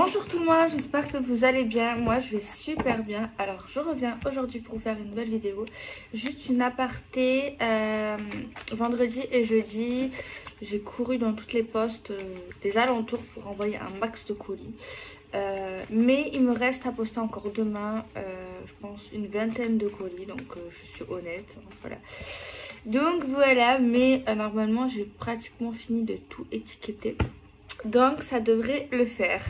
Bonjour tout le monde, j'espère que vous allez bien. Moi je vais super bien. Alors je reviens aujourd'hui pour vous faire une nouvelle vidéo. Juste une aparté. Vendredi et jeudi, j'ai couru dans toutes les postes des alentours pour envoyer un max de colis. Mais il me reste à poster encore demain, je pense une vingtaine de colis. Donc je suis honnête. Voilà. Donc voilà, mais normalement j'ai pratiquement fini de tout étiqueter. Donc ça devrait le faire.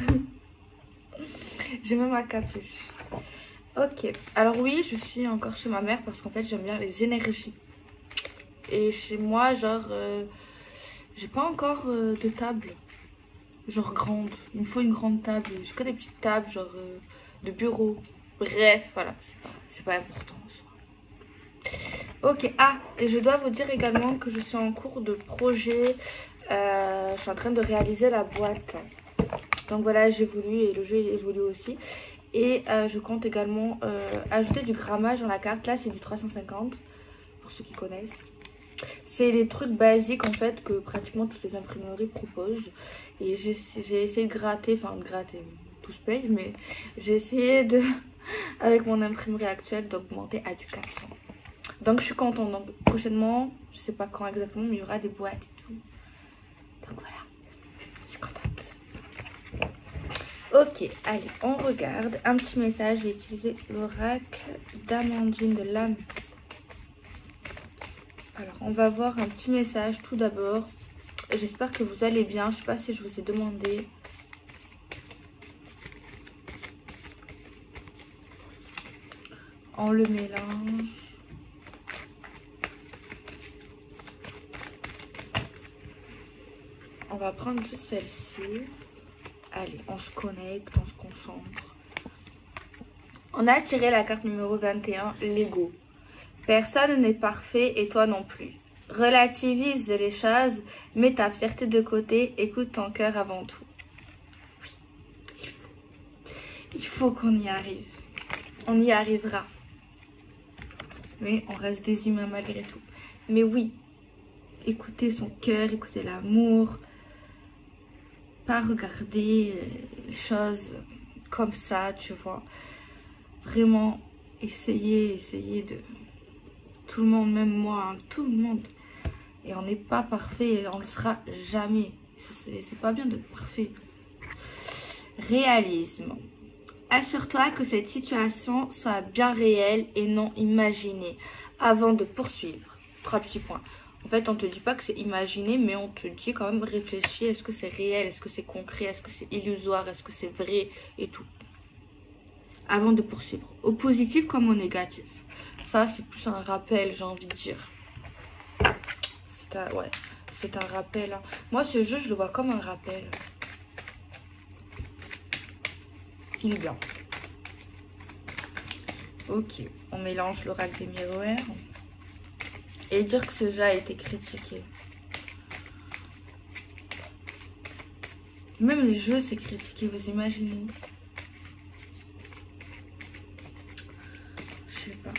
J'ai même ma capuche. Ok, alors oui, je suis encore chez ma mère parce qu'en fait j'aime bien les énergies. Et chez moi, genre, j'ai pas encore de table, genre grande. Il me faut une grande table. J'ai que des petites tables, genre de bureau. Bref, voilà, c'est pas important en soi. Ok, ah, et je dois vous dire également que je suis en cours de projet. Je suis en train de réaliser la boîte. Donc voilà, j'ai voulu et le jeu il évolue aussi. Et je compte également ajouter du grammage dans la carte. Là, c'est du 350 pour ceux qui connaissent. C'est les trucs basiques en fait que pratiquement toutes les imprimeries proposent. Et j'ai essayé de gratter, enfin de gratter, tout se paye, mais j'ai essayé de, avec mon imprimerie actuelle, d'augmenter à du 400. Donc je suis contente. Donc prochainement, je sais pas quand exactement, mais il y aura des boîtes et tout. Donc voilà, je suis contente. Ok, allez, on regarde. Un petit message, je vais utiliser l'oracle d'Amandine de l'âme. Alors, on va voir un petit message tout d'abord. J'espère que vous allez bien. Je sais pas si je vous ai demandé. On le mélange. On va prendre juste celle-ci. Allez, on se connecte, on se concentre. On a tiré la carte numéro 21, l'ego. Personne n'est parfait et toi non plus. Relativise les choses, mets ta fierté de côté, écoute ton cœur avant tout. Oui, il faut qu'on y arrive. On y arrivera. Mais on reste des humains malgré tout. Mais oui, écoutez son cœur, écoutez l'amour. Pas regarder les choses comme ça, tu vois. Vraiment, essayez de... Tout le monde, même moi, hein, tout le monde. Et on n'est pas parfait, et on ne le sera jamais. C'est pas bien d'être parfait. Réalisme. Assure-toi que cette situation soit bien réelle et non imaginée avant de poursuivre. 3 petits points. En fait, on te dit pas que c'est imaginé, mais on te dit quand même réfléchis. Est-ce que c'est réel? Est-ce que c'est concret? Est-ce que c'est illusoire? Est-ce que c'est vrai? Et tout. Avant de poursuivre. Au positif comme au négatif. Ça, c'est plus un rappel, j'ai envie de dire. Ouais, c'est un rappel. Hein. Moi, ce jeu, je le vois comme un rappel. Il est bien. Ok, on mélange l'oracle des miroirs. Et dire que ce jeu a été critiqué. Même les jeux, c'est critiqué, vous imaginez? Je sais pas.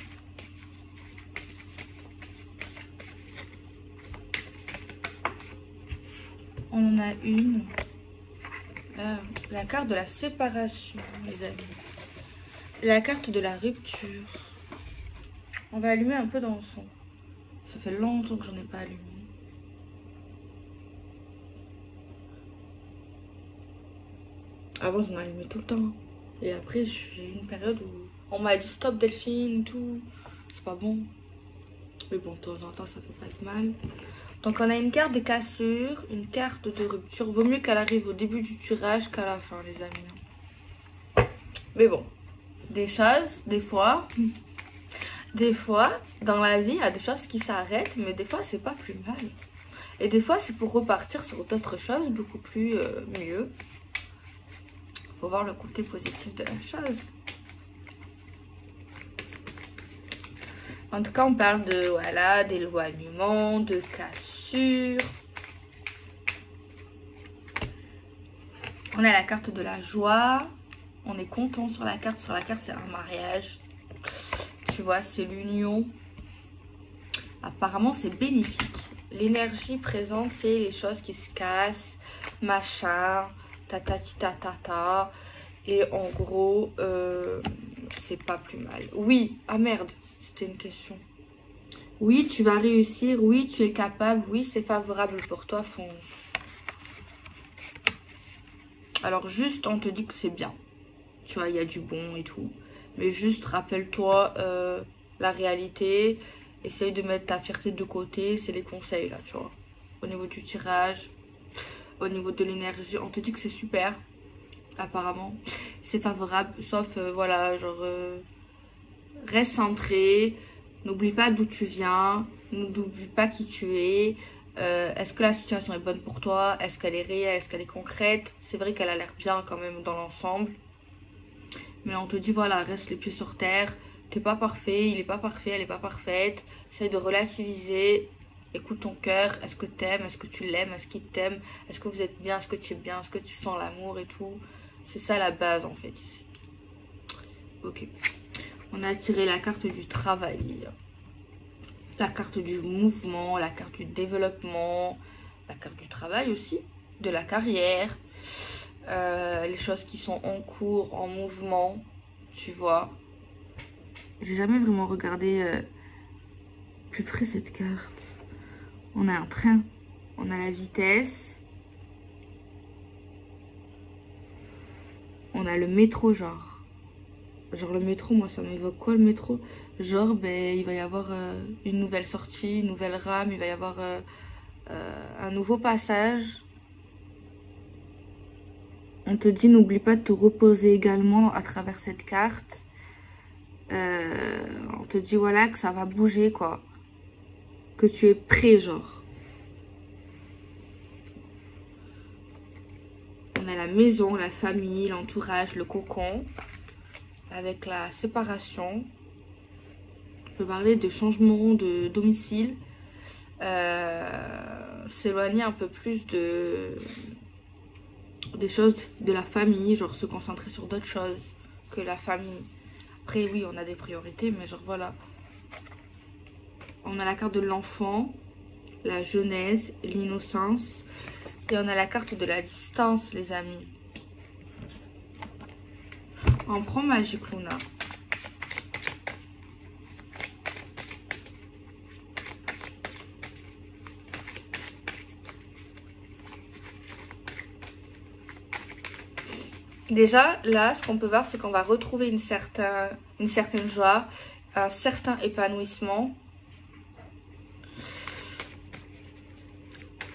On en a une. La carte de la séparation, les amis. La carte de la rupture. On va allumer un peu dans le son. Ça fait longtemps que j'en ai pas allumé. Avant, j'en allumais tout le temps. Et après, j'ai eu une période où on m'a dit stop Delphine, tout. C'est pas bon. Mais bon, de temps en temps, ça fait pas de mal. Donc, on a une carte de cassure, une carte de rupture. Vaut mieux qu'elle arrive au début du tirage qu'à la fin, les amis. Mais bon, des choses, des fois, dans la vie, il y a des choses qui s'arrêtent, mais des fois, c'est pas plus mal. Et des fois, c'est pour repartir sur d'autres choses, beaucoup plus mieux. Faut voir le côté positif de la chose. En tout cas, on parle de, voilà, d'éloignement, de cassure. On a la carte de la joie. On est content sur la carte. Sur la carte, c'est un mariage. Tu vois, c'est l'union. Apparemment, c'est bénéfique. L'énergie présente, c'est les choses qui se cassent, machin. tatati tatata. Et en gros, c'est pas plus mal. Oui, ah merde, c'était une question. Oui, tu vas réussir. Oui, tu es capable. Oui, c'est favorable pour toi, fonce. Alors juste, on te dit que c'est bien. Tu vois, il y a du bon et tout. Mais juste, rappelle-toi la réalité. Essaye de mettre ta fierté de côté. C'est les conseils, là, tu vois. Au niveau du tirage, au niveau de l'énergie, on te dit que c'est super. Apparemment, c'est favorable. Sauf, voilà, genre, reste centré. N'oublie pas d'où tu viens. N'oublie pas qui tu es. Est-ce que la situation est bonne pour toi? Est-ce qu'elle est réelle? Est-ce qu'elle est concrète? C'est vrai qu'elle a l'air bien quand même dans l'ensemble. Mais on te dit, voilà, reste les pieds sur terre. T'es pas parfait, il est pas parfait, elle est pas parfaite. Essaye de relativiser. Écoute ton cœur. Est-ce que t'aimes? Est-ce que tu l'aimes? Est-ce qu'il t'aime? Est-ce que vous êtes bien? Est-ce que tu es bien? Est-ce que tu sens l'amour et tout? C'est ça la base en fait ici. Ok. On a tiré la carte du travail. La carte du mouvement. La carte du développement. La carte du travail aussi. De la carrière. Les choses qui sont en cours, en mouvement. Tu vois. J'ai jamais vraiment regardé plus près cette carte. On a un train. On a la vitesse. On a le métro, genre. Genre le métro, moi ça m'évoque quoi le métro? Genre ben il va y avoir une nouvelle sortie, une nouvelle rame, il va y avoir un nouveau passage. On te dit n'oublie pas de te reposer également à travers cette carte. On te dit voilà que ça va bouger quoi. Que tu es prêt genre. On a la maison, la famille, l'entourage, le cocon. Avec la séparation. On peut parler de changement de domicile. S'éloigner un peu plus des choses de la famille, genre se concentrer sur d'autres choses que la famille. Après oui on a des priorités mais genre voilà. On a la carte de l'enfant, la jeunesse, l'innocence et on a la carte de la distance les amis. On prend Magic Luna. Déjà, là, ce qu'on peut voir, c'est qu'on va retrouver une certaine joie, un certain épanouissement.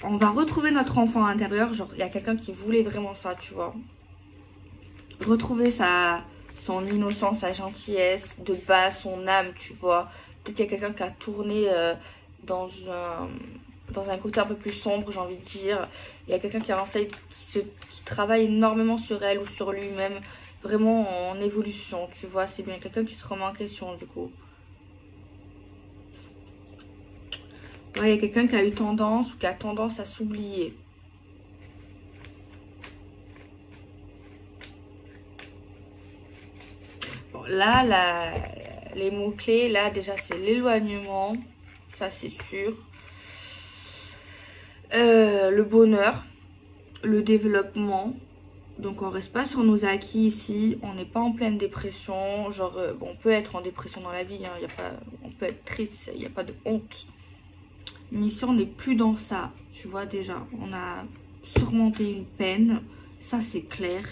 On va retrouver notre enfant intérieur. Genre, il y a quelqu'un qui voulait vraiment ça, tu vois. Retrouver son innocence, sa gentillesse, de base, son âme, tu vois. Peut-être qu'il y a quelqu'un qui a tourné dans un côté un peu plus sombre, j'ai envie de dire. Il y a quelqu'un qui travaille énormément sur elle ou sur lui-même, vraiment en évolution, tu vois. C'est bien quelqu'un qui se remet en question, du coup. Ouais, il y a quelqu'un qui a eu tendance ou qui a tendance à s'oublier. Bon, là, les mots-clés, là, déjà, c'est l'éloignement. Ça, c'est sûr. Le bonheur. Le développement. Donc, on reste pas sur nos acquis ici. On n'est pas en pleine dépression. Genre, bon, on peut être en dépression dans la vie. Hein, on peut être triste. Il n'y a pas de honte. Mais ici, on n'est plus dans ça. Tu vois, déjà, on a surmonté une peine. Ça, c'est clair.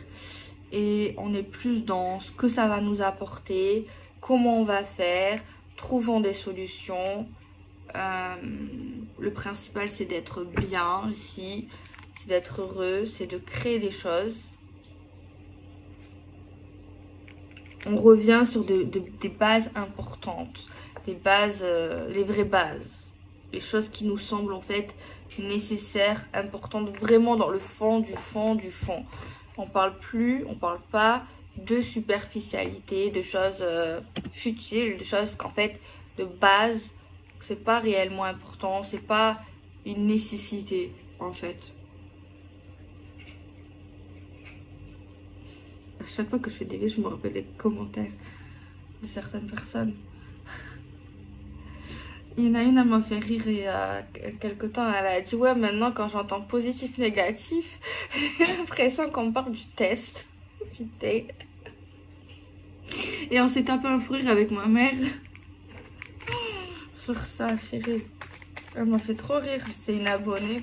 Et on est plus dans ce que ça va nous apporter. Comment on va faire. Trouvons des solutions. Le principal, c'est d'être bien ici. C'est d'être heureux. C'est de créer des choses. On revient sur des bases importantes. Des bases, les vraies bases. Les choses qui nous semblent en fait nécessaires, importantes, vraiment dans le fond du fond du fond. On parle pas de superficialité, de choses futiles, de choses qu'en fait, de base, c'est pas réellement important, c'est pas une nécessité en fait. À chaque fois que je fais des vidéos, je me rappelle des commentaires de certaines personnes. Il y en a une, elle m'a fait rire il y a quelque temps. Elle a dit, ouais, maintenant quand j'entends positif, négatif, j'ai l'impression qu'on me parle du test. Putain. Et on s'est tapé un fou rire avec ma mère sur ça, chérie. Elle m'a fait trop rire, c'est une abonnée.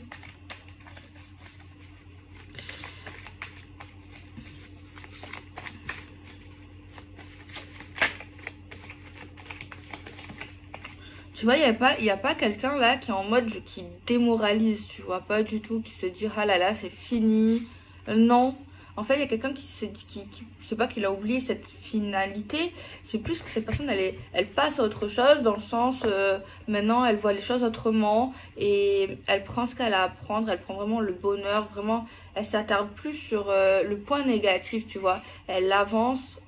Tu vois, il y a pas quelqu'un là qui est en mode qui démoralise, tu vois, pas du tout, qui se dit ah là là, c'est fini. Non. En fait, il y a quelqu'un qui se dit, je sais pas, qu'il a oublié cette finalité. C'est plus que cette personne, elle passe à autre chose, dans le sens, maintenant, elle voit les choses autrement et elle prend ce qu'elle a à apprendre, elle prend vraiment le bonheur, vraiment, elle s'attarde plus sur le point négatif, tu vois. Elle avance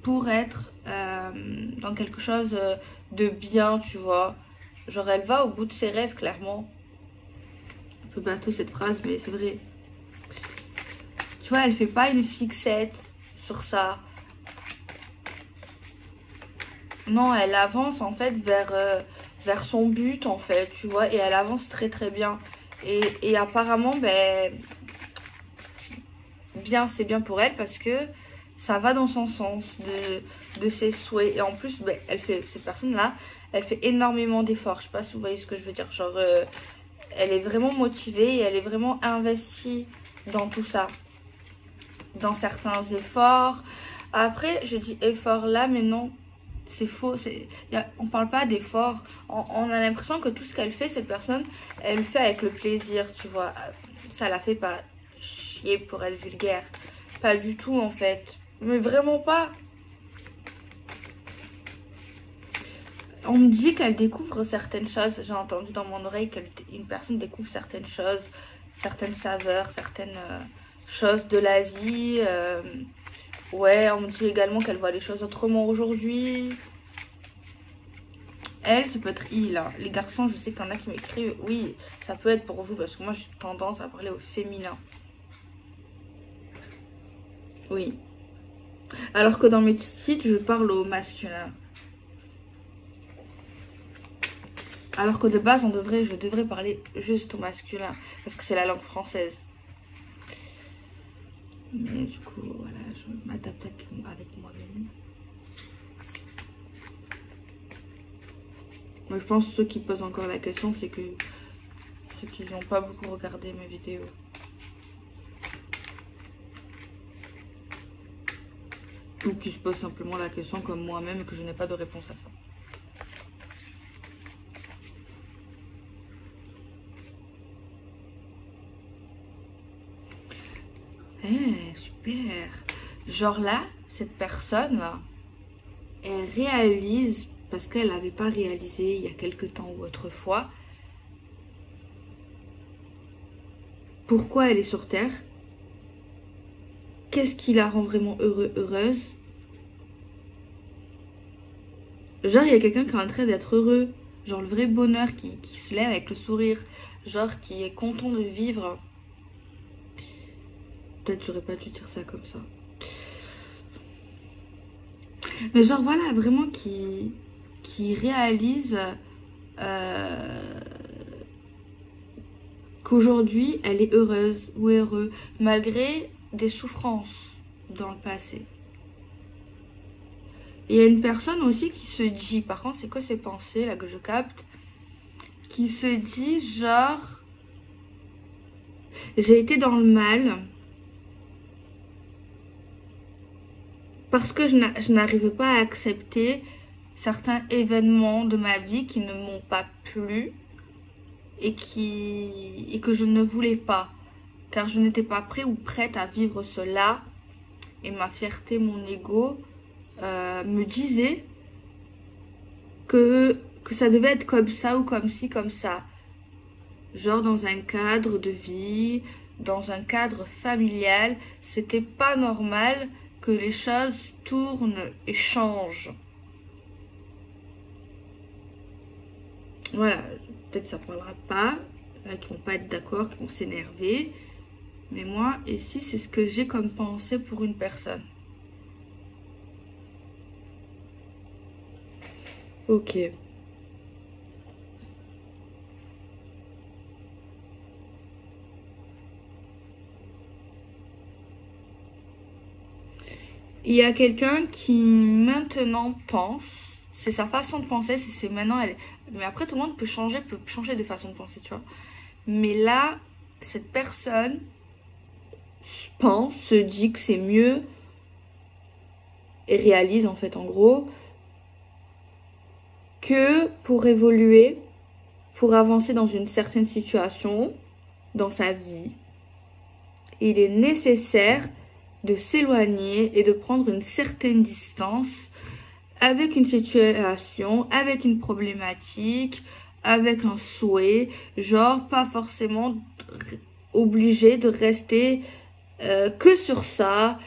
pour être dans quelque chose de bien, tu vois. Genre, elle va au bout de ses rêves, clairement. Un peu bateau cette phrase, mais c'est vrai. Tu vois, elle fait pas une fixette sur ça. Non, elle avance en fait vers son but, en fait, tu vois. Et elle avance très très bien. Et apparemment, ben, bien, c'est bien pour elle parce que ça va dans son sens de ses souhaits. Et en plus, ben, cette personne-là, elle fait énormément d'efforts. Je sais pas si vous voyez ce que je veux dire. Genre, elle est vraiment motivée et elle est vraiment investie dans tout ça. Dans certains efforts. Après, je dis effort là, mais non, c'est faux. On parle pas d'effort. On a l'impression que tout ce qu'elle fait, cette personne, elle le fait avec le plaisir, tu vois. Ça la fait pas chier pour être vulgaire. Pas du tout, en fait. Mais vraiment pas. On me dit qu'elle découvre certaines choses. J'ai entendu dans mon oreille qu'une personne découvre certaines choses, certaines saveurs, certaines choses de la vie. Ouais, on me dit également qu'elle voit les choses autrement aujourd'hui. Elle, ça peut être il. Hein. Les garçons, je sais qu'il y en a qui m'écrivent. Oui, ça peut être pour vous parce que moi, j'ai tendance à parler au féminin. Oui. Alors que dans mes sites, je parle au masculin. Alors que de base, je devrais parler juste au masculin. Parce que c'est la langue française. Mais du coup, voilà, je m'adapte avec moi-même. Moi, je pense que ceux qui posent encore la question, c'est que ceux qui n'ont pas beaucoup regardé mes vidéos. Ou qui se posent simplement la question comme moi-même et que je n'ai pas de réponse à ça. Eh, super. Genre là, cette personne, elle réalise, parce qu'elle n'avait pas réalisé il y a quelque temps ou autrefois, pourquoi elle est sur Terre. Qu'est-ce qui la rend vraiment heureuse. Genre, il y a quelqu'un qui est en train d'être heureux. Genre, le vrai bonheur qui se lève avec le sourire. Genre, qui est content de vivre. Peut-être j'aurais pas dû dire ça comme ça. Mais genre, voilà, vraiment qui réalise qu'aujourd'hui, elle est heureuse ou heureux. Malgré des souffrances dans le passé. Et il y a une personne aussi qui se dit, par contre, c'est quoi ces pensées là que je capte, qui se dit genre, j'ai été dans le mal parce que je n'arrivais pas à accepter certains événements de ma vie qui ne m'ont pas plu et que je ne voulais pas, car je n'étais pas prêt ou prête à vivre cela. Et ma fierté, mon ego me disait que ça devait être comme ça ou comme ci, comme ça. Genre dans un cadre de vie, dans un cadre familial, c'était pas normal que les choses tournent et changent. Voilà, peut-être ça parlera pas, qui vont pas être d'accord, qui vont s'énerver. Mais moi, ici, c'est ce que j'ai comme pensée pour une personne. Ok. Il y a quelqu'un qui maintenant pense, c'est sa façon de penser, c'est maintenant elle. Mais après tout le monde peut changer de façon de penser, tu vois. Mais là, cette personne pense, se dit que c'est mieux et réalise en fait en gros que pour évoluer, pour avancer dans une certaine situation dans sa vie, il est nécessaire de s'éloigner et de prendre une certaine distance avec une situation, avec une problématique, avec un souhait, genre pas forcément obligé de rester que sur ça,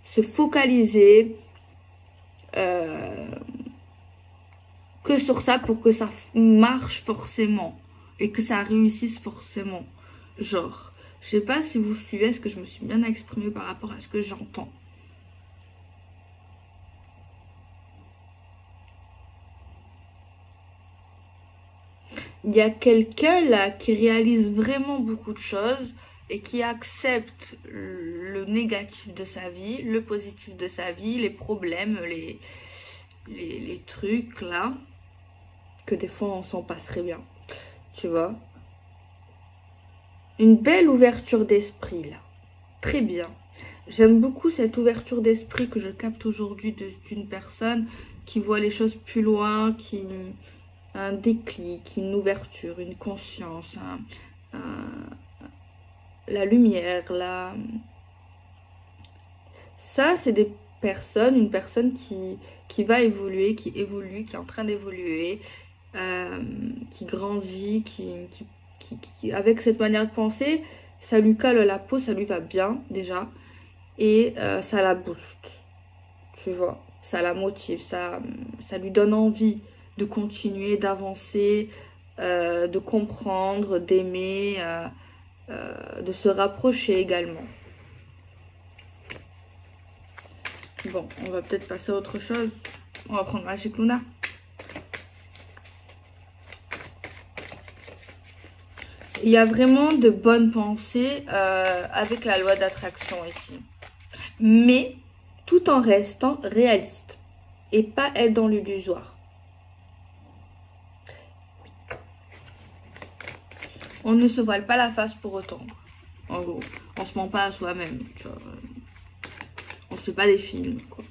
se focaliser que sur ça pour que ça marche forcément et que ça réussisse forcément. Genre, je sais pas si vous suivez, est-ce que je me suis bien exprimée par rapport à ce que j'entends. Il y a quelqu'un là qui réalise vraiment beaucoup de choses et qui accepte le négatif de sa vie, le positif de sa vie, les problèmes, les trucs là, que des fois on s'en passerait bien, tu vois. Une belle ouverture d'esprit là, très bien. J'aime beaucoup cette ouverture d'esprit que je capte aujourd'hui d'une personne qui voit les choses plus loin, qui a un déclic, une ouverture, une conscience, la lumière, ça c'est des personnes, une personne qui va évoluer, qui évolue, qui est en train d'évoluer, qui grandit, qui avec cette manière de penser, ça lui colle la peau, ça lui va bien déjà, et ça la booste, tu vois, ça la motive, ça lui donne envie de continuer, d'avancer, de comprendre, d'aimer, de se rapprocher également. Bon, on va peut-être passer à autre chose. On va prendre Magic Luna. Il y a vraiment de bonnes pensées avec la loi d'attraction ici. Mais tout en restant réaliste et pas être dans l'illusoire. On ne se voile pas la face pour autant. En gros, on se ment pas à soi-même, tu vois. On se fait pas des films, quoi.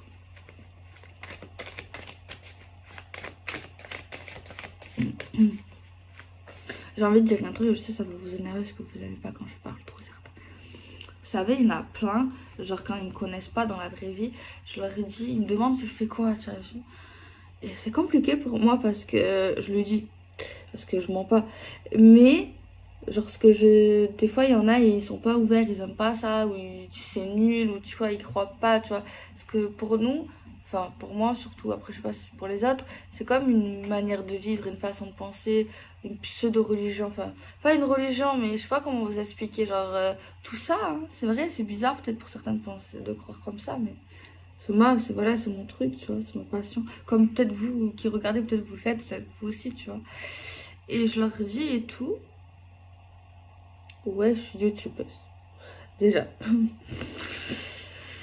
J'ai envie de dire un truc, je sais ça va vous énerver parce que vous n'aimez pas quand je parle trop, certes. Vous savez, il y en a plein, genre quand ils me connaissent pas dans la vraie vie, je leur ai dit, ils me demandent si je fais quoi, tu vois. Et c'est compliqué pour moi parce que je le dis, parce que je mens pas. Mais, genre des fois il y en a, ils sont pas ouverts, ils aiment pas ça, ou c'est nul, ou tu vois, ils croient pas, tu vois. Parce que pour nous, enfin pour moi surtout, après je sais pas si pour les autres, c'est comme une manière de vivre, une façon de penser, une pseudo-religion, enfin pas une religion, mais je sais pas comment vous expliquer, genre tout ça, hein, c'est vrai, c'est bizarre peut-être pour certaines de croire comme ça, mais voilà, c'est mon truc, tu vois, c'est ma passion, comme peut-être vous qui regardez, peut-être vous le faites, peut-être vous aussi, tu vois. Et je leur dis et tout, ouais, je suis youtubeuse, déjà.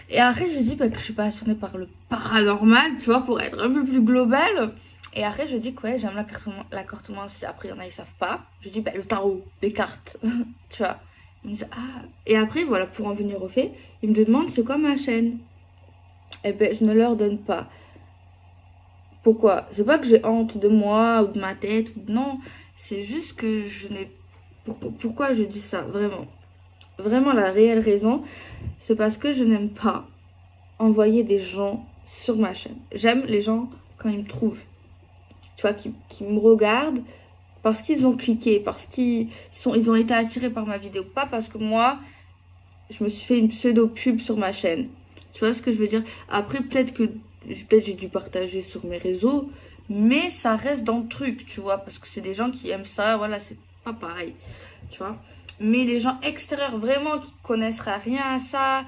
Et après, je dis que je suis passionnée par le paranormal, tu vois, pour être un peu plus globale. Et après, je dis que ouais, j'aime la cartomancie. Après, il y en a, ils savent pas. Je dis, le tarot, les cartes, tu vois. Ils me disent, ah. Et après, voilà, pour en venir au fait, ils me demandent c'est quoi ma chaîne. Eh ben, je ne leur donne pas. Pourquoi? C'est pas que j'ai honte de moi ou de ma tête. Non, c'est juste que je n'ai... Pourquoi je dis ça, vraiment? Vraiment, la réelle raison, c'est parce que je n'aime pas envoyer des gens sur ma chaîne. J'aime les gens quand ils me trouvent. Tu vois, qui me regardent parce qu'ils ont cliqué, parce qu'ils ont été attirés par ma vidéo. Pas parce que moi, je me suis fait une pseudo-pub sur ma chaîne. Tu vois ce que je veux dire? Après, peut-être j'ai dû partager sur mes réseaux, mais ça reste dans le truc, tu vois, parce que c'est des gens qui aiment ça, voilà, c'est pas pareil, tu vois. Mais les gens extérieurs, vraiment, qui connaissent rien à ça,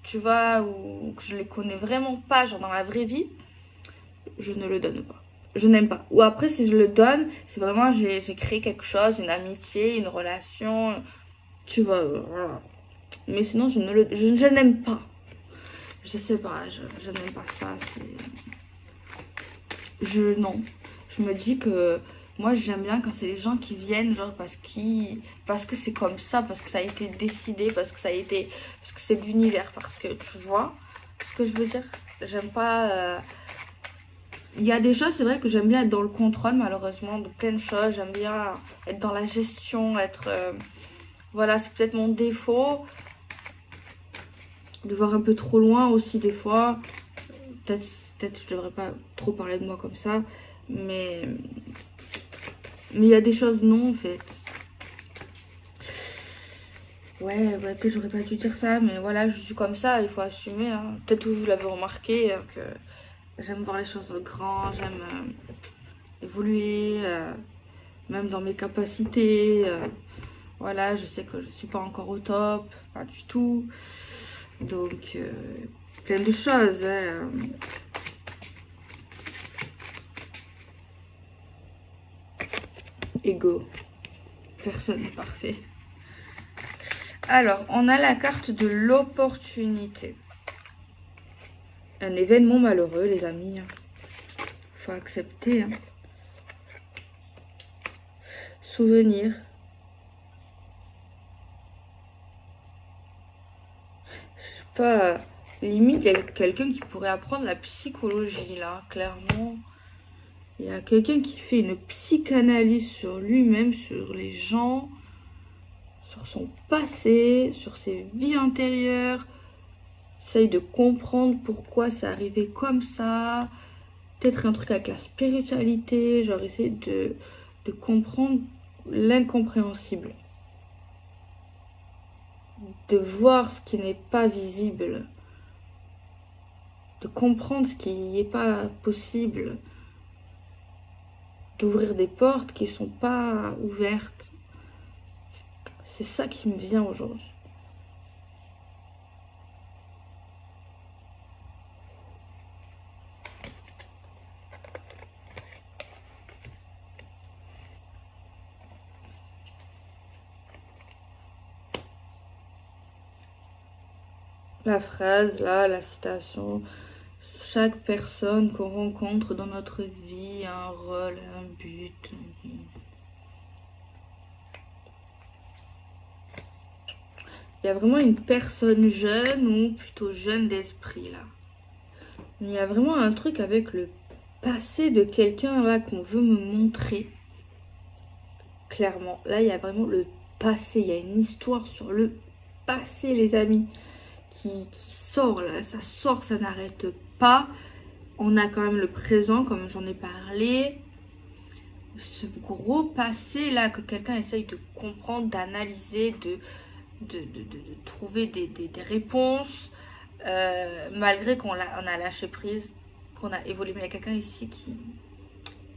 tu vois, ou que je les connais vraiment pas, genre dans la vraie vie, je ne le donne pas. Je n'aime pas. Ou après, si je le donne, c'est vraiment, j'ai créé quelque chose, une amitié, une relation, tu vois, voilà. Mais sinon, je n'aime pas. Je sais pas, je n'aime pas ça. Non. Je me dis que moi j'aime bien quand c'est les gens qui viennent, genre parce que c'est comme ça, parce que ça a été décidé, parce que c'est l'univers, parce que tu vois ce que je veux dire. J'aime pas. Il y a des choses, c'est vrai que j'aime bien être dans le contrôle, malheureusement, de plein de choses. J'aime bien être dans la gestion, être. Voilà, c'est peut-être mon défaut. De voir un peu trop loin aussi, des fois. Peut-être je devrais pas trop parler de moi comme ça. Mais il y a des choses non, en fait. Ouais, peut-être j'aurais pas dû dire ça, mais voilà, je suis comme ça, il faut assumer. Hein. Peut-être que vous l'avez remarqué, que j'aime voir les choses grand, j'aime évoluer, même dans mes capacités. Voilà, je sais que je suis pas encore au top, pas du tout. Donc, plein de choses. Hein. Ego. Personne n'est parfait. Alors, on a la carte de l'opportunité. Un événement malheureux, les amis. Faut accepter. Hein. Souvenir. Je sais pas. Limite, il y a quelqu'un qui pourrait apprendre la psychologie, là, clairement. Il y a quelqu'un qui fait une psychanalyse sur lui-même, sur les gens, sur son passé, sur ses vies antérieures. Essaye de comprendre pourquoi c'est arrivé comme ça. Peut-être un truc avec la spiritualité. Genre, essayer de comprendre l'incompréhensible. De voir ce qui n'est pas visible. De comprendre ce qui n'est pas possible. D'ouvrir des portes qui ne sont pas ouvertes. C'est ça qui me vient aujourd'hui. La phrase, là, la citation. Chaque personne qu'on rencontre dans notre vie a un rôle, un but. Il y a vraiment une personne jeune ou plutôt jeune d'esprit là. Il y a vraiment un truc avec le passé de quelqu'un là qu'on veut me montrer. Clairement, là il y a vraiment le passé. Il y a une histoire sur le passé les amis qui sort là. Ça sort, ça n'arrête pas. On a quand même le présent comme j'en ai parlé. Ce gros passé là que quelqu'un essaye de comprendre, d'analyser, de trouver des réponses malgré qu'on a lâché prise, qu'on a évolué. Mais il y a quelqu'un ici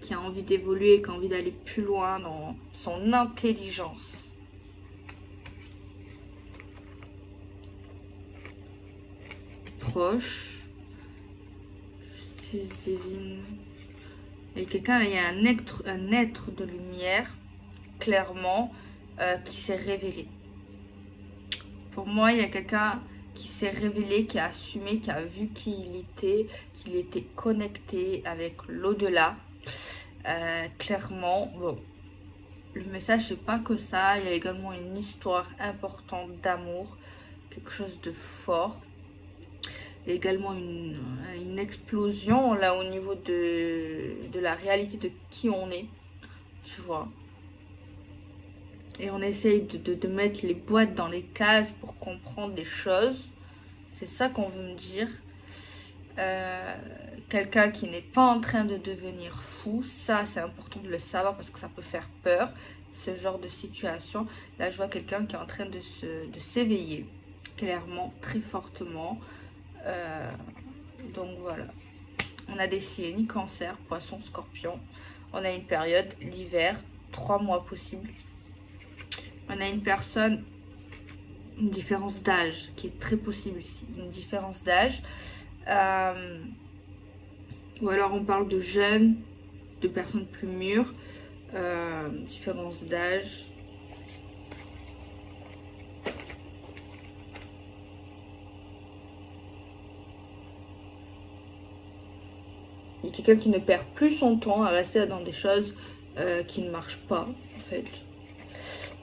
qui a envie d'évoluer, qui a envie d'aller plus loin dans son intelligence. Proche. Justice divine. Il y a quelqu'un, il y a un être de lumière, clairement, qui s'est révélé. Pour moi, il y a quelqu'un qui s'est révélé, qui a assumé, qui a vu qui il était, qu'il était connecté avec l'au-delà. Clairement, bon, le message, c'est pas que ça. Il y a également une histoire importante d'amour, quelque chose de fort. Il y a également une explosion là au niveau de la réalité de qui on est, tu vois. Et on essaye de mettre les boîtes dans les cases pour comprendre des choses. C'est ça qu'on veut me dire. Quelqu'un qui n'est pas en train de devenir fou. Ça, c'est important de le savoir parce que ça peut faire peur. Ce genre de situation. Là, je vois quelqu'un qui est en train de s'éveiller. Clairement, très fortement. Donc, voilà. On a des signes, cancer, poisson, scorpion. On a une période, l'hiver, 3 mois possibles. On a une personne, une différence d'âge qui est très possible ici, une différence d'âge. Ou alors on parle de jeunes, de personnes plus mûres, différence d'âge. Il y a quelqu'un qui ne perd plus son temps à rester dans des choses qui ne marchent pas, en fait.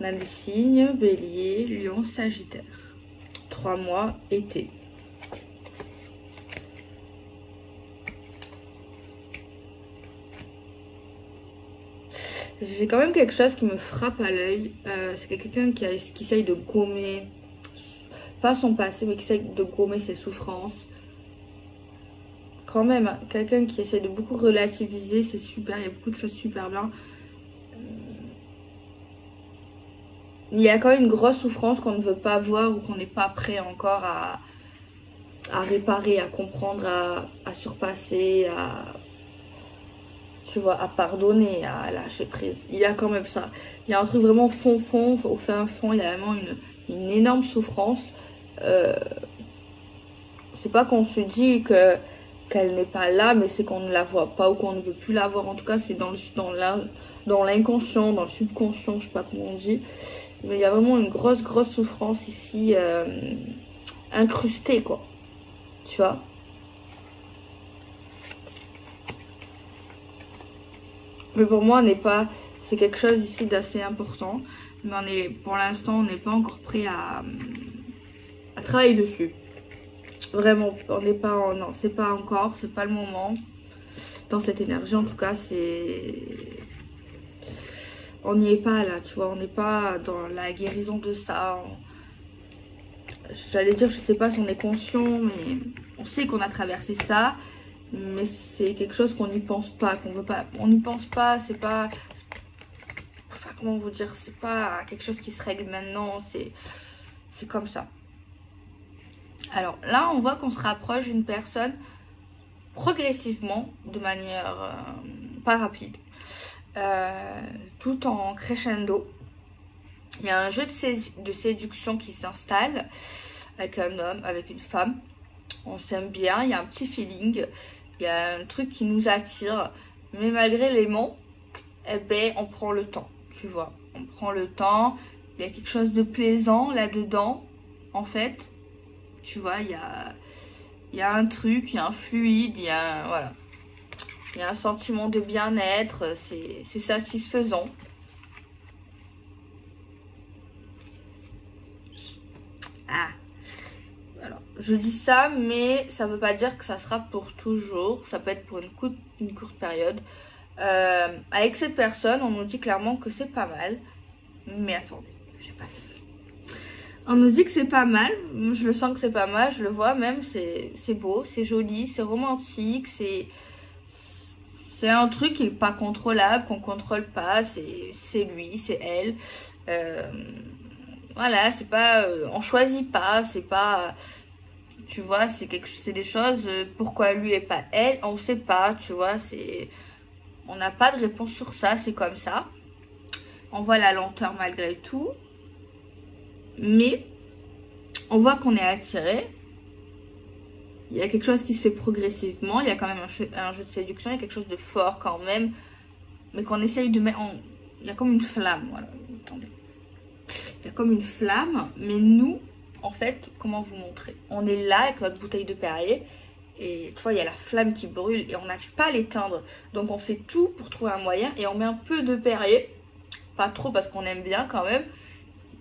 On a des signes, Bélier, Lion, Sagittaire. 3 mois, été. J'ai quand même quelque chose qui me frappe à l'œil. C'est quelqu'un qui essaye de gommer, pas son passé, mais qui essaye de gommer ses souffrances. Quand même, hein, quelqu'un qui essaie de beaucoup relativiser, c'est super, il y a beaucoup de choses super bien. Il y a quand même une grosse souffrance qu'on ne veut pas voir ou qu'on n'est pas prêt encore à réparer, à comprendre, à surpasser, tu vois, à pardonner, à lâcher prise. Il y a quand même ça. Il y a un truc vraiment fond, au fin fond, il y a vraiment une énorme souffrance. C'est pas qu'on se dit qu'elle n'est pas là, mais c'est qu'on ne la voit pas ou qu'on ne veut plus la voir. En tout cas, c'est dans l'inconscient, dans le subconscient, je sais pas comment on dit. Mais il y a vraiment une grosse souffrance ici, incrustée, quoi. Tu vois? Mais pour moi, c'est quelque chose ici d'assez important. Mais pour l'instant, on n'est pas encore prêt à travailler dessus. Vraiment, on n'est pas, non, c'est pas encore, c'est pas le moment. Dans cette énergie, en tout cas, on n'y est pas là, tu vois, on n'est pas dans la guérison de ça. J'allais dire, je sais pas si on est conscient, mais on sait qu'on a traversé ça. Mais c'est quelque chose qu'on n'y pense pas, qu'on veut pas. On n'y pense pas, c'est pas comment vous dire, c'est pas quelque chose qui se règle maintenant, c'est comme ça. Alors là, on voit qu'on se rapproche d'une personne progressivement, de manière pas rapide, tout en crescendo. Il y a un jeu de séduction qui s'installe avec un homme, avec une femme. On s'aime bien, il y a un petit feeling, il y a un truc qui nous attire. Mais malgré l'aimant, eh ben, on prend le temps, tu vois. On prend le temps, il y a quelque chose de plaisant là-dedans, en fait. Tu vois, il y a un truc, il y a un fluide, voilà. Il y a un sentiment de bien-être, c'est satisfaisant. Ah, alors, je dis ça, mais ça veut pas dire que ça sera pour toujours. Ça peut être pour une courte période. Avec cette personne, on nous dit clairement que c'est pas mal. Mais attendez, j'ai pas fini. On nous dit que c'est pas mal. Je le sens que c'est pas mal, je le vois même. C'est beau, c'est joli, c'est romantique, c'est un truc qui est pas contrôlable, qu'on contrôle pas. C'est lui, c'est elle. Voilà, c'est pas, on choisit pas, c'est pas, tu vois, c'est des choses. Pourquoi lui et pas elle, on sait pas, tu vois. On n'a pas de réponse sur ça, c'est comme ça. On voit la lenteur malgré tout. Mais on voit qu'on est attiré. Il y a quelque chose qui se fait progressivement. Il y a quand même un jeu de séduction. Il y a quelque chose de fort quand même. Mais qu'on essaye de mettre en... Il y a comme une flamme. Voilà. Attendez. Il y a comme une flamme. Mais nous, en fait, comment vous montrer? On est là avec notre bouteille de Perrier. Et tu vois, il y a la flamme qui brûle. Et on n'arrive pas à l'éteindre. Donc on fait tout pour trouver un moyen. Et on met un peu de Perrier. Pas trop parce qu'on aime bien quand même.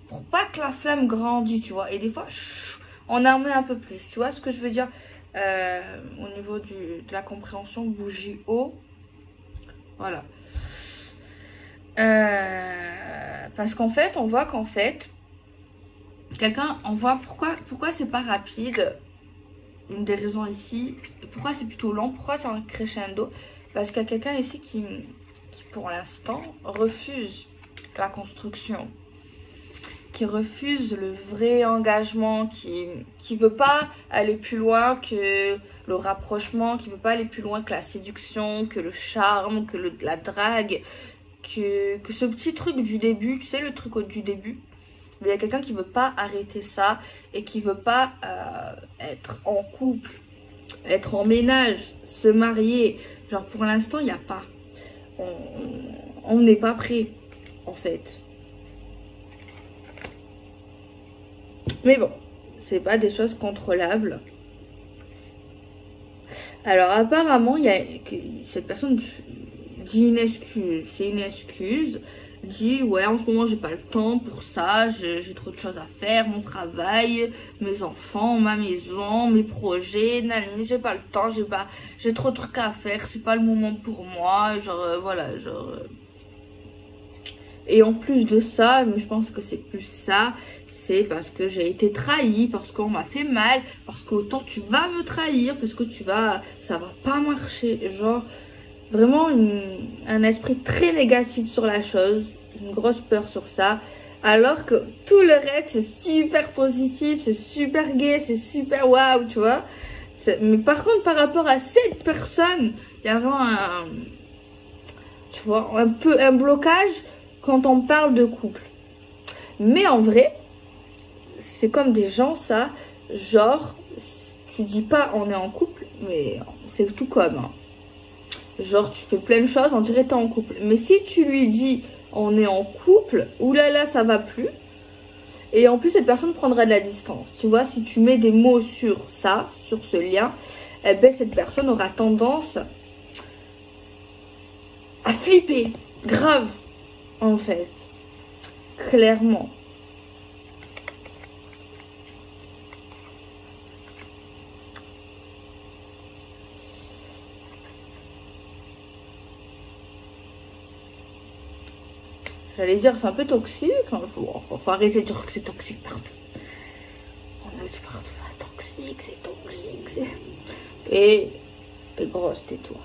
Pour pas que la flamme grandisse, tu vois. Et des fois, on en met un peu plus. Tu vois ce que je veux dire? Au niveau de la compréhension, bougie haut. Voilà. Parce qu'en fait, on voit qu'en fait, on voit pourquoi c'est pas rapide. Une des raisons ici. Pourquoi c'est plutôt lent? Pourquoi c'est un crescendo? Parce qu'il y a quelqu'un ici qui, pour l'instant, refuse la construction. Qui refuse le vrai engagement, qui veut pas aller plus loin que le rapprochement, qui veut pas aller plus loin que la séduction, que le charme, que la drague, que ce petit truc du début, tu sais, le truc du début. Mais il y a quelqu'un qui veut pas arrêter ça et qui veut pas être en couple, être en ménage, se marier. Genre pour l'instant, il n'y a pas. On n'est pas prêt, en fait. Mais bon, c'est pas des choses contrôlables. Alors apparemment, cette personne dit une excuse. C'est une excuse. Dit ouais, en ce moment j'ai pas le temps pour ça, j'ai trop de choses à faire, mon travail, mes enfants, ma maison, mes projets, nanani, j'ai pas le temps, j'ai trop de trucs à faire, c'est pas le moment pour moi, genre voilà, genre et en plus de ça, mais je pense que c'est plus ça, c'est parce que j'ai été trahie, parce qu'on m'a fait mal, parce qu'autant tu vas me trahir, parce que ça va pas marcher, genre vraiment un esprit très négatif sur la chose, une grosse peur sur ça, alors que tout le reste c'est super positif, c'est super gai, c'est super waouh, tu vois. Mais par contre, par rapport à cette personne, il y a vraiment tu vois, un blocage quand on parle de couple. Mais en vrai, c'est comme des gens, ça, genre, tu dis pas on est en couple, mais c'est tout comme, hein. Genre, tu fais plein de choses, on dirait t'es en couple. Mais si tu lui dis on est en couple, oulala, ça va plus. Et en plus, cette personne prendra de la distance. Tu vois, si tu mets des mots sur ça, sur ce lien, eh ben, cette personne aura tendance à flipper. Grave, en fait. Clairement. J'allais dire c'est un peu toxique. Hein. Faut arrêter de dire que c'est toxique partout. On a dit partout, c'est toxique. Et t'es grosse, tais-toi.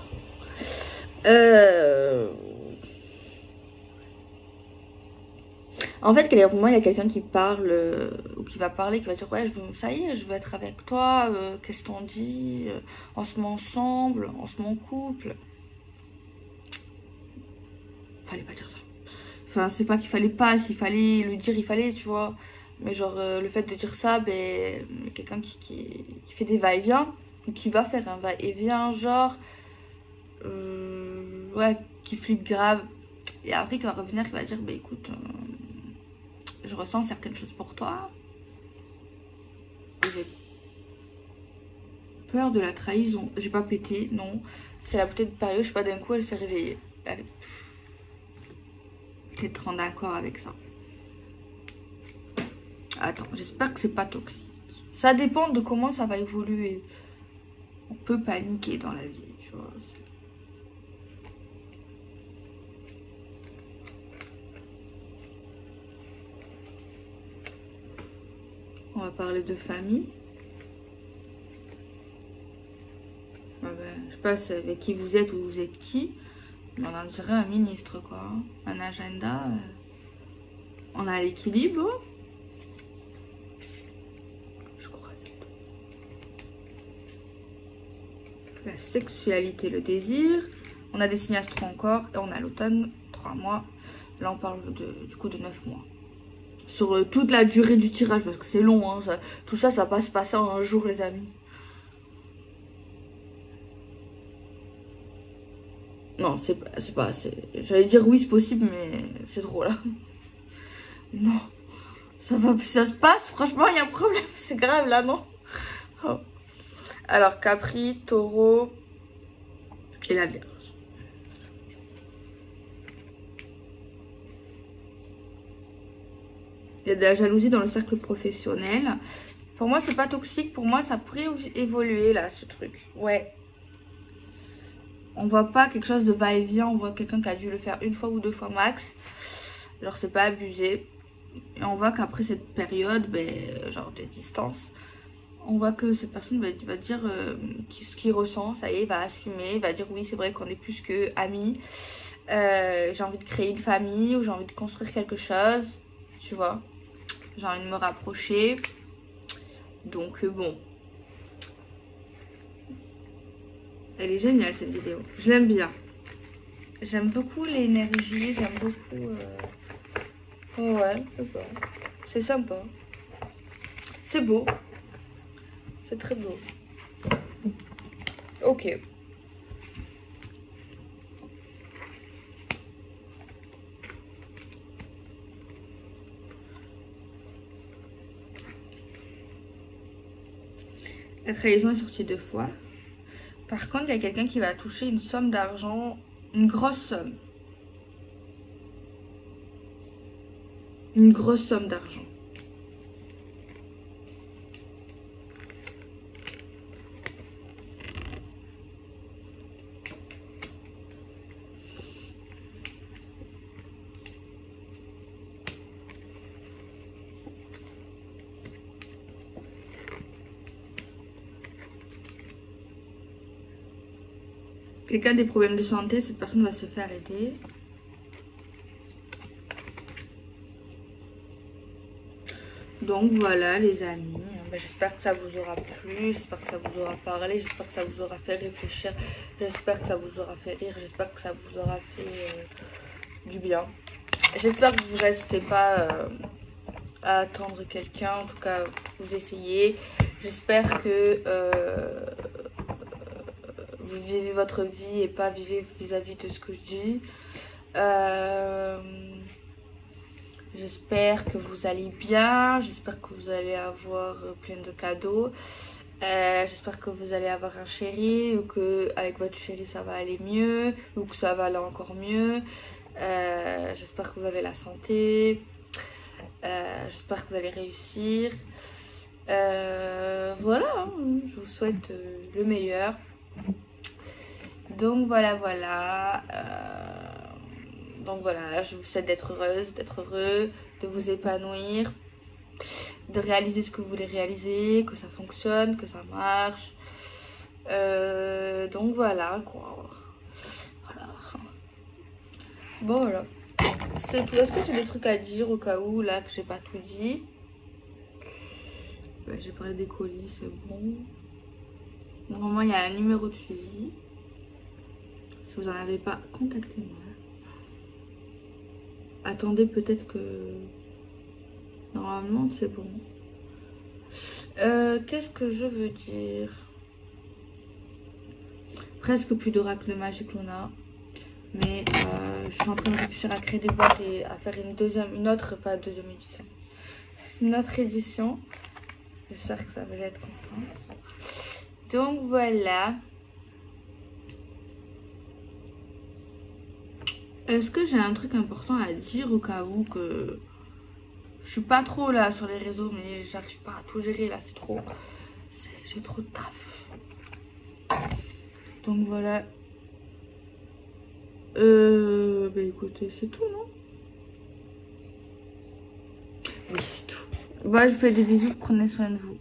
En fait, pour moi, il y a quelqu'un qui parle ou qui va parler, qui va dire ouais, ça y est, je veux être avec toi. Qu'est-ce qu'on dit, on se met ensemble, on se met en couple. Fallait pas dire ça. Enfin, c'est pas qu'il fallait pas, s'il fallait le dire, il fallait, tu vois. Mais genre, le fait de dire ça, ben, quelqu'un qui fait des va-et-vient, ou qui va faire un va-et-vient, genre, ouais, qui flippe grave. Et après, qui va revenir, qui va dire, bah écoute, je ressens certaines choses pour toi. J'ai peur de la trahison. J'ai pas pété, non. C'est la bouteille de période, je sais pas, d'un coup, elle s'est réveillée. Être en accord avec ça. Attends, j'espère que c'est pas toxique. Ça dépend de comment ça va évoluer. On peut paniquer dans la vie, tu vois. On va parler de famille. Ah ben, je sais pas avec qui vous êtes ou vous êtes qui. Mais on en dirait un ministre, quoi. Un agenda. On a l'équilibre. Je crois. La sexualité, le désir. On a des signes astro encore. Et on a l'automne, 3 mois. Là, on parle du coup de 9 mois. Sur toute la durée du tirage, parce que c'est long, hein, tout ça, ça va pas se passer en un jour, les amis. Non, c'est pas, j'allais dire oui, c'est possible, mais c'est trop, là. Non, ça se passe, franchement, il y a un problème, c'est grave, là, non. Oh. Alors, Capri, Taureau et la Vierge. Il y a de la jalousie dans le cercle professionnel. Pour moi, c'est pas toxique. Pour moi, ça pourrait évoluer, là, ce truc. Ouais. On voit pas quelque chose de va-et-vient. On voit quelqu'un qui a dû le faire 1 fois ou 2 fois max. Genre, c'est pas abusé. Et on voit qu'après cette période, ben, genre de distance, on voit que cette personne va dire ce qu'il ressent. Ça y est, il va assumer. Il va dire oui, c'est vrai qu'on est plus que amis. J'ai envie de créer une famille ou j'ai envie de construire quelque chose. Tu vois. J'ai envie de me rapprocher. Donc bon. Elle est géniale cette vidéo. Je l'aime bien. J'aime beaucoup l'énergie. J'aime beaucoup... Ouais, c'est sympa. C'est beau. C'est très beau. Ok. La trahison est sortie 2 fois. Par contre, il y a quelqu'un qui va toucher une somme d'argent, une grosse somme. Une grosse somme d'argent. Quelqu'un a des problèmes de santé, cette personne va se faire aider. Donc voilà les amis, j'espère que ça vous aura plu, j'espère que ça vous aura parlé, j'espère que ça vous aura fait réfléchir, j'espère que ça vous aura fait rire, j'espère que ça vous aura fait du bien. J'espère que vous ne restez pas à attendre quelqu'un, en tout cas vous essayez. J'espère que vous vivez votre vie et pas vivez vis-à-vis de ce que je dis. J'espère que vous allez bien, j'espère que vous allez avoir plein de cadeaux. J'espère que vous allez avoir un chéri ou que avec votre chéri ça va aller mieux ou que ça va aller encore mieux. J'espère que vous avez la santé. J'espère que vous allez réussir. Voilà, hein, je vous souhaite le meilleur. Donc voilà, donc voilà, je vous souhaite d'être heureuse, d'être heureux, de vous épanouir, de réaliser ce que vous voulez réaliser, que ça fonctionne, que ça marche. Donc voilà quoi. Voilà. Bon voilà. C'est tout. Est-ce que j'ai des trucs à dire au cas où là que j'ai pas tout dit? Ouais, j'ai parlé des colis, c'est bon. Normalement il y a un numéro de suivi. Si vous en avez pas, contactez-moi. Attendez, peut-être que normalement c'est bon. Qu'est-ce que je veux dire? Presque plus d'oracle de magie que l'on a. Mais je suis en train de réfléchir à créer des boîtes et à faire une autre, pas deuxième édition. Une autre édition. J'espère que ça va être contente. Donc voilà. Est-ce que j'ai un truc important à dire au cas où que je suis pas trop là sur les réseaux, mais j'arrive pas à tout gérer là, c'est trop. J'ai trop de taf. Donc voilà. Bah écoutez, c'est tout, non? Oui, c'est tout. Bah, je vous fais des bisous, prenez soin de vous.